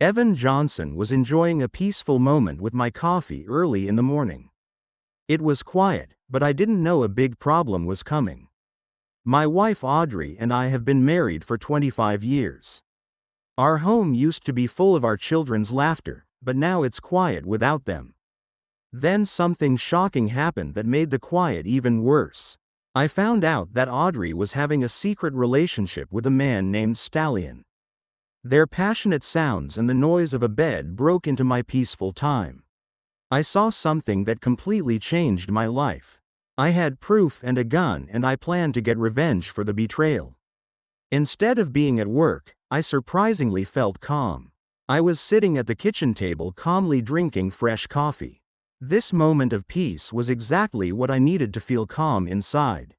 Evan Johnson was enjoying a peaceful moment with my coffee early in the morning. It was quiet, but I didn't know a big problem was coming. My wife Audrey and I have been married for 25 years. Our home used to be full of our children's laughter, but now it's quiet without them. Then something shocking happened that made the quiet even worse. I found out that Audrey was having a secret relationship with a man named Stallion. Their passionate sounds and the noise of a bed broke into my peaceful time. I saw something that completely changed my life. I had proof and a gun, and I planned to get revenge for the betrayal. Instead of being at work, I surprisingly felt calm. I was sitting at the kitchen table calmly drinking fresh coffee. This moment of peace was exactly what I needed to feel calm inside.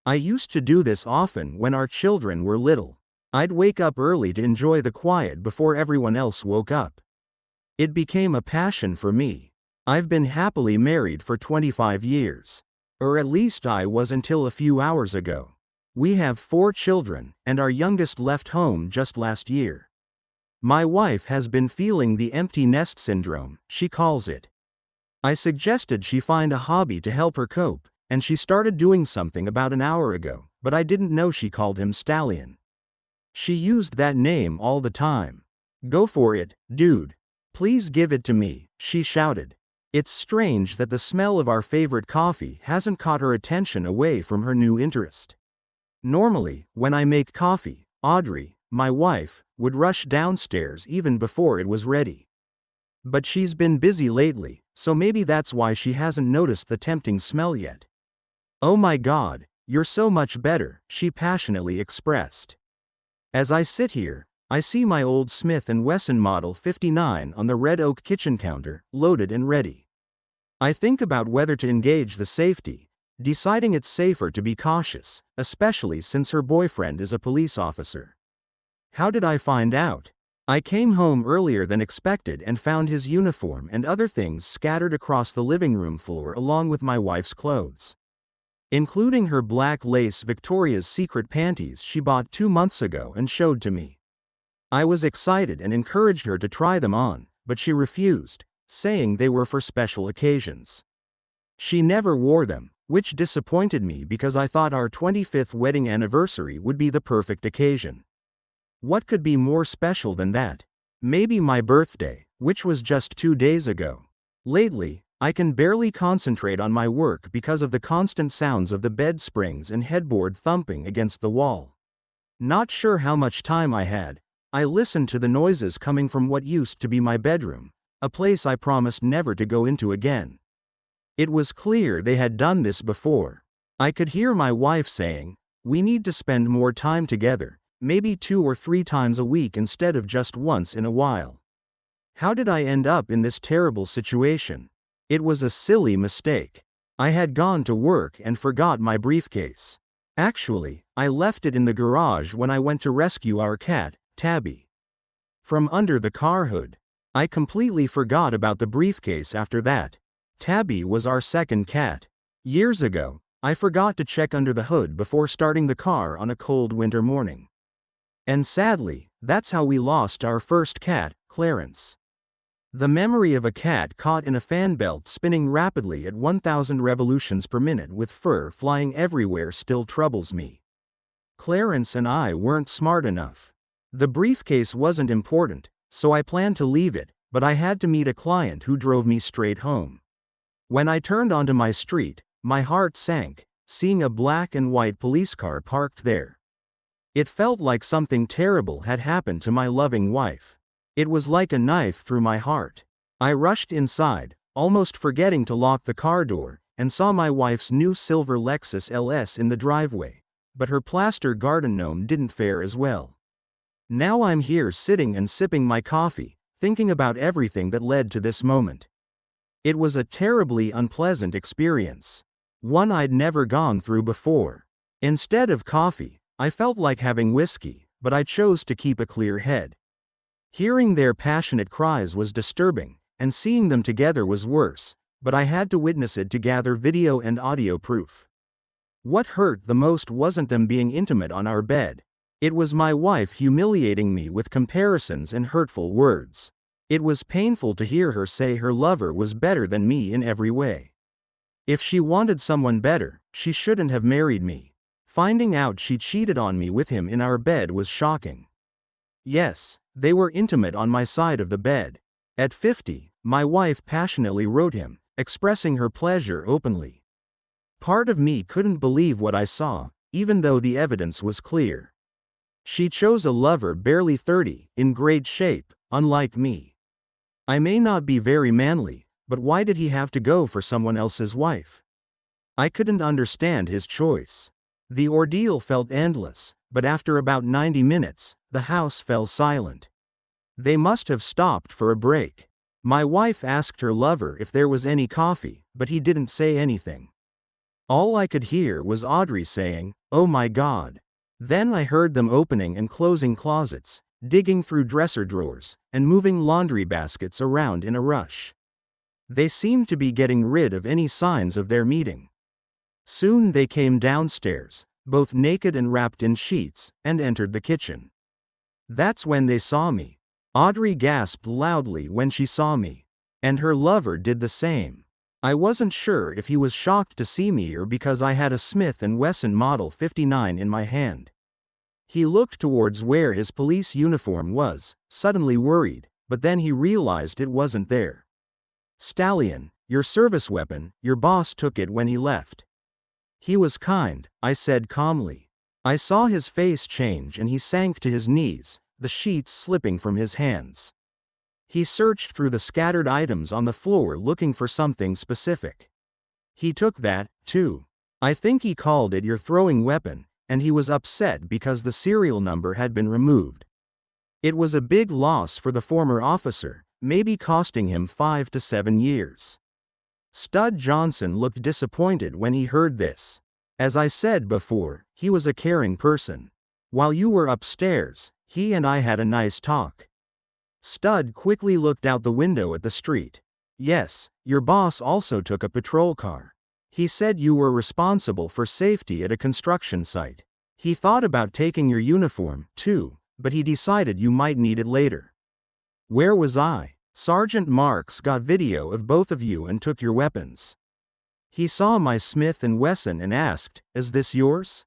I used to do this often when our children were little. I'd wake up early to enjoy the quiet before everyone else woke up. It became a passion for me. I've been happily married for 25 years. Or at least I was until a few hours ago. We have 4 children, and our youngest left home just last year. My wife has been feeling the empty nest syndrome, she calls it. I suggested she find a hobby to help her cope, and she started doing something about an hour ago, but I didn't know she called him Stallion. She used that name all the time. "Go for it, dude. Please give it to me," she shouted. It's strange that the smell of our favorite coffee hasn't caught her attention away from her new interest. Normally, when I make coffee, Audrey, my wife, would rush downstairs even before it was ready. But she's been busy lately, so maybe that's why she hasn't noticed the tempting smell yet. "Oh my God, you're so much better," she passionately expressed. As I sit here, I see my old Smith Wesson Model 59 on the red oak kitchen counter, loaded and ready. I think about whether to engage the safety, deciding it's safer to be cautious, especially since her boyfriend is a police officer. How did I find out? I came home earlier than expected and found his uniform and other things scattered across the living room floor along with my wife's clothes, including her black lace Victoria's Secret panties she bought 2 months ago and showed to me. I was excited and encouraged her to try them on, but she refused, saying they were for special occasions. She never wore them, which disappointed me because I thought our 25th wedding anniversary would be the perfect occasion. What could be more special than that? Maybe my birthday, which was just 2 days ago. Lately, I can barely concentrate on my work because of the constant sounds of the bed springs and headboard thumping against the wall. Not sure how much time I had. I listened to the noises coming from what used to be my bedroom, a place I promised never to go into again. It was clear they had done this before. I could hear my wife saying, "We need to spend more time together, maybe 2 or 3 times a week instead of just once in a while." How did I end up in this terrible situation? It was a silly mistake. I had gone to work and forgot my briefcase. Actually, I left it in the garage when I went to rescue our cat, Tabby, from under the car hood. I completely forgot about the briefcase after that. Tabby was our second cat. Years ago, I forgot to check under the hood before starting the car on a cold winter morning. And sadly, that's how we lost our first cat, Clarence. The memory of a cat caught in a fan belt spinning rapidly at 1,000 revolutions per minute with fur flying everywhere still troubles me. Clarence and I weren't smart enough. The briefcase wasn't important, so I planned to leave it, but I had to meet a client who drove me straight home. When I turned onto my street, my heart sank, seeing a black and white police car parked there. It felt like something terrible had happened to my loving wife. It was like a knife through my heart. I rushed inside, almost forgetting to lock the car door, and saw my wife's new silver Lexus LS in the driveway, but her plaster garden gnome didn't fare as well. Now I'm here sitting and sipping my coffee, thinking about everything that led to this moment. It was a terribly unpleasant experience. One I'd never gone through before. Instead of coffee, I felt like having whiskey, but I chose to keep a clear head. Hearing their passionate cries was disturbing, and seeing them together was worse, but I had to witness it to gather video and audio proof. What hurt the most wasn't them being intimate on our bed. It was my wife humiliating me with comparisons and hurtful words. It was painful to hear her say her lover was better than me in every way. If she wanted someone better, she shouldn't have married me. Finding out she cheated on me with him in our bed was shocking. Yes, they were intimate on my side of the bed. At 50, my wife passionately wrote him, expressing her pleasure openly. Part of me couldn't believe what I saw, even though the evidence was clear. She chose a lover barely 30, in great shape, unlike me. I may not be very manly, but why did he have to go for someone else's wife? I couldn't understand his choice. The ordeal felt endless, but after about 90 minutes, the house fell silent. They must have stopped for a break. My wife asked her lover if there was any coffee, but he didn't say anything. All I could hear was Audrey saying, "Oh my God." Then I heard them opening and closing closets, digging through dresser drawers, and moving laundry baskets around in a rush. They seemed to be getting rid of any signs of their meeting. Soon they came downstairs, both naked and wrapped in sheets, and entered the kitchen. That's when they saw me. Audrey gasped loudly when she saw me. And her lover did the same. I wasn't sure if he was shocked to see me or because I had a Smith Wesson Model 59 in my hand. He looked towards where his police uniform was, suddenly worried, but then he realized it wasn't there. "Stallion, your service weapon, your boss took it when he left." "He was kind," I said calmly. I saw his face change and he sank to his knees, the sheets slipping from his hands. He searched through the scattered items on the floor looking for something specific. "He took that, too. I think he called it your throwing weapon, and he was upset because the serial number had been removed. It was a big loss for the former officer, maybe costing him 5 to 7 years. Stud Johnson looked disappointed when he heard this. As I said before, he was a caring person. While you were upstairs, he and I had a nice talk. Stud quickly looked out the window at the street. Yes, your boss also took a patrol car. He said you were responsible for safety at a construction site. He thought about taking your uniform, too, but he decided you might need it later. Where was I? Sergeant Marks got video of both of you and took your weapons. He saw my Smith & Wesson and asked, "Is this yours?"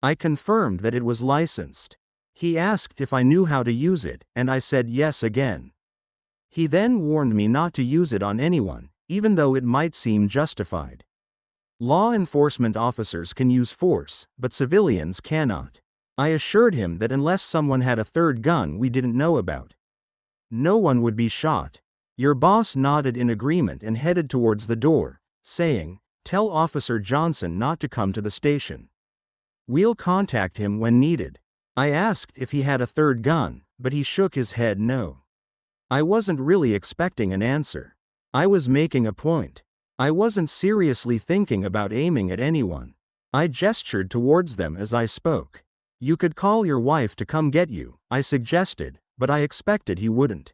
I confirmed that it was licensed. He asked if I knew how to use it, and I said yes again. He then warned me not to use it on anyone, even though it might seem justified. Law enforcement officers can use force, but civilians cannot. I assured him that unless someone had a third gun we didn't know about, no one would be shot. Your boss nodded in agreement and headed towards the door, saying, "Tell Officer Johnson not to come to the station. We'll contact him when needed." I asked if he had a third gun, but he shook his head no. I wasn't really expecting an answer. I was making a point. I wasn't seriously thinking about aiming at anyone. I gestured towards them as I spoke. "You could call your wife to come get you," I suggested, but I expected he wouldn't.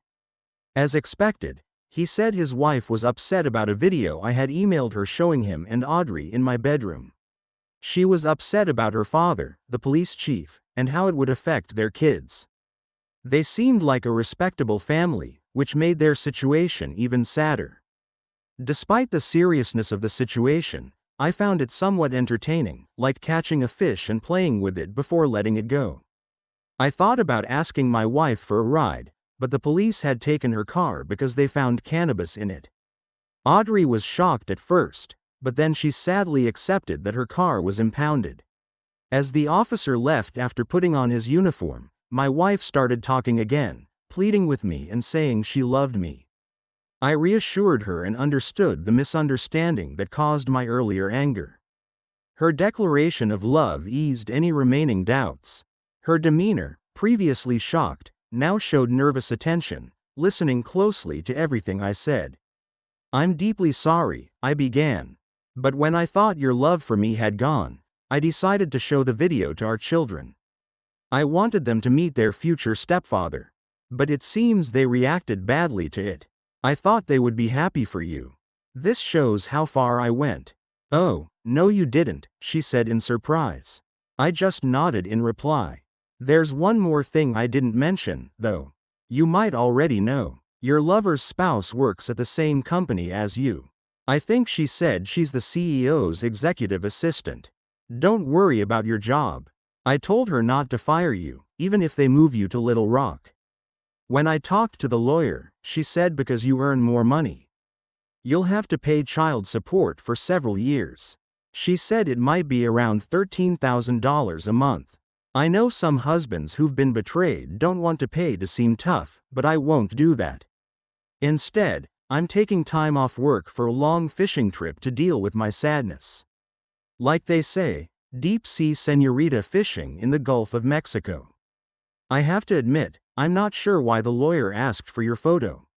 As expected, he said his wife was upset about a video I had emailed her showing him and Audrey in my bedroom. She was upset about her father, the police chief, and how it would affect their kids. They seemed like a respectable family, which made their situation even sadder. Despite the seriousness of the situation, I found it somewhat entertaining, like catching a fish and playing with it before letting it go. I thought about asking my wife for a ride, but the police had taken her car because they found cannabis in it. Audrey was shocked at first, but then she sadly accepted that her car was impounded. As the officer left after putting on his uniform, my wife started talking again, pleading with me and saying she loved me. I reassured her and understood the misunderstanding that caused my earlier anger. Her declaration of love eased any remaining doubts. Her demeanor, previously shocked, now showed nervous attention, listening closely to everything I said. "I'm deeply sorry," I began. "But when I thought your love for me had gone, I decided to show the video to our children. I wanted them to meet their future stepfather. But it seems they reacted badly to it. I thought they would be happy for you. This shows how far I went." "Oh, no you didn't," she said in surprise. I just nodded in reply. There's one more thing I didn't mention, though. You might already know. Your lover's spouse works at the same company as you. I think she said she's the CEO's executive assistant. Don't worry about your job. I told her not to fire you, even if they move you to Little Rock. When I talked to the lawyer, she said because you earn more money, you'll have to pay child support for several years. She said it might be around $13,000 a month. I know some husbands who've been betrayed don't want to pay to seem tough, but I won't do that. Instead, I'm taking time off work for a long fishing trip to deal with my sadness. Like they say, deep sea señorita fishing in the Gulf of Mexico. I have to admit, I'm not sure why the lawyer asked for your photo.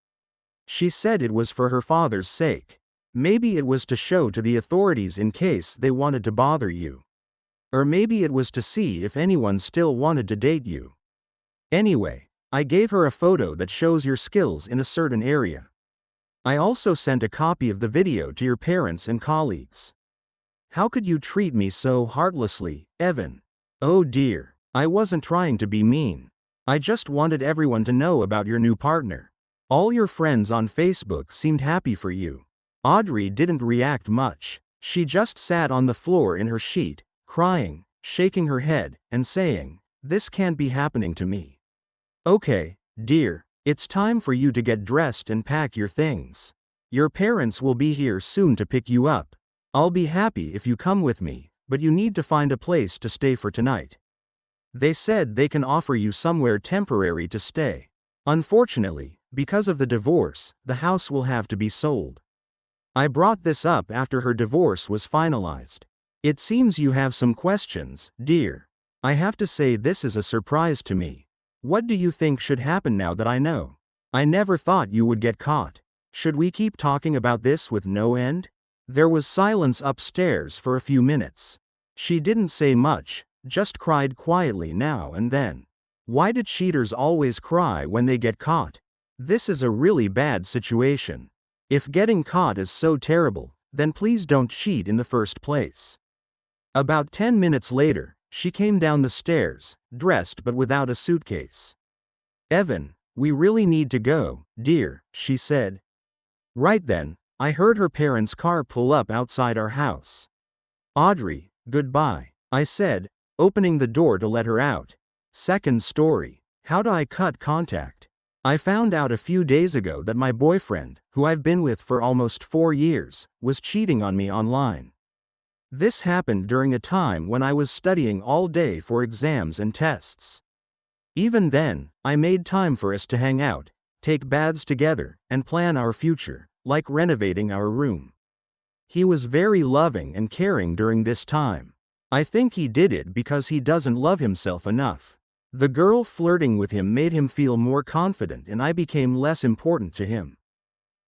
She said it was for her father's sake. Maybe it was to show to the authorities in case they wanted to bother you. Or maybe it was to see if anyone still wanted to date you. Anyway, I gave her a photo that shows your skills in a certain area. I also sent a copy of the video to your parents and colleagues. How could you treat me so heartlessly, Evan? Oh dear, I wasn't trying to be mean. I just wanted everyone to know about your new partner. All your friends on Facebook seemed happy for you. Audrey didn't react much. She just sat on the floor in her sheet, crying, shaking her head, and saying, "This can't be happening to me." Okay, dear, it's time for you to get dressed and pack your things. Your parents will be here soon to pick you up. I'll be happy if you come with me, but you need to find a place to stay for tonight. They said they can offer you somewhere temporary to stay. Unfortunately, because of the divorce, the house will have to be sold. I brought this up after her divorce was finalized. It seems you have some questions, dear. I have to say this is a surprise to me. What do you think should happen now that I know? I never thought you would get caught. Should we keep talking about this with no end? There was silence upstairs for a few minutes. She didn't say much, just cried quietly now and then. Why do cheaters always cry when they get caught? This is a really bad situation. If getting caught is so terrible, then please don't cheat in the first place. About 10 minutes later, she came down the stairs, dressed but without a suitcase. Evan, we really need to go, dear, she said. Right then, I heard her parents' car pull up outside our house. Audrey, goodbye, I said, opening the door to let her out. Second story. How do I cut contact? I found out a few days ago that my boyfriend, who I've been with for almost 4 years, was cheating on me online. This happened during a time when I was studying all day for exams and tests. Even then, I made time for us to hang out, take baths together, and plan our future, like renovating our room. He was very loving and caring during this time. I think he did it because he doesn't love himself enough. The girl flirting with him made him feel more confident and I became less important to him.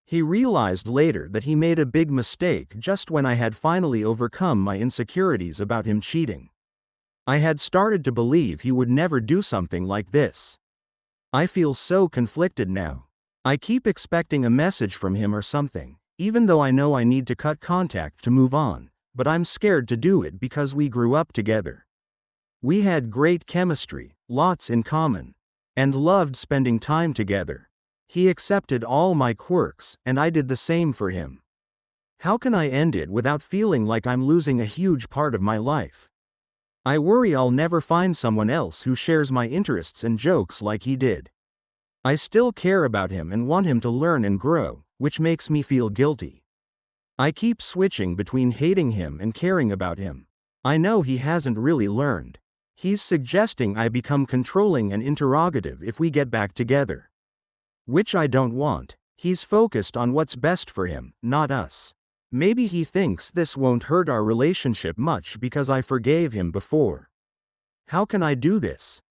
He realized later that he made a big mistake just when I had finally overcome my insecurities about him cheating. I had started to believe he would never do something like this. I feel so conflicted now. I keep expecting a message from him or something, even though I know I need to cut contact to move on, but I'm scared to do it because we grew up together. We had great chemistry, lots in common, and loved spending time together. He accepted all my quirks, and I did the same for him. How can I end it without feeling like I'm losing a huge part of my life? I worry I'll never find someone else who shares my interests and jokes like he did. I still care about him and want him to learn and grow, which makes me feel guilty. I keep switching between hating him and caring about him. I know he hasn't really learned. He's suggesting I become controlling and interrogative if we get back together. Which I don't want. He's focused on what's best for him, not us. Maybe he thinks this won't hurt our relationship much because I forgave him before. How can I do this?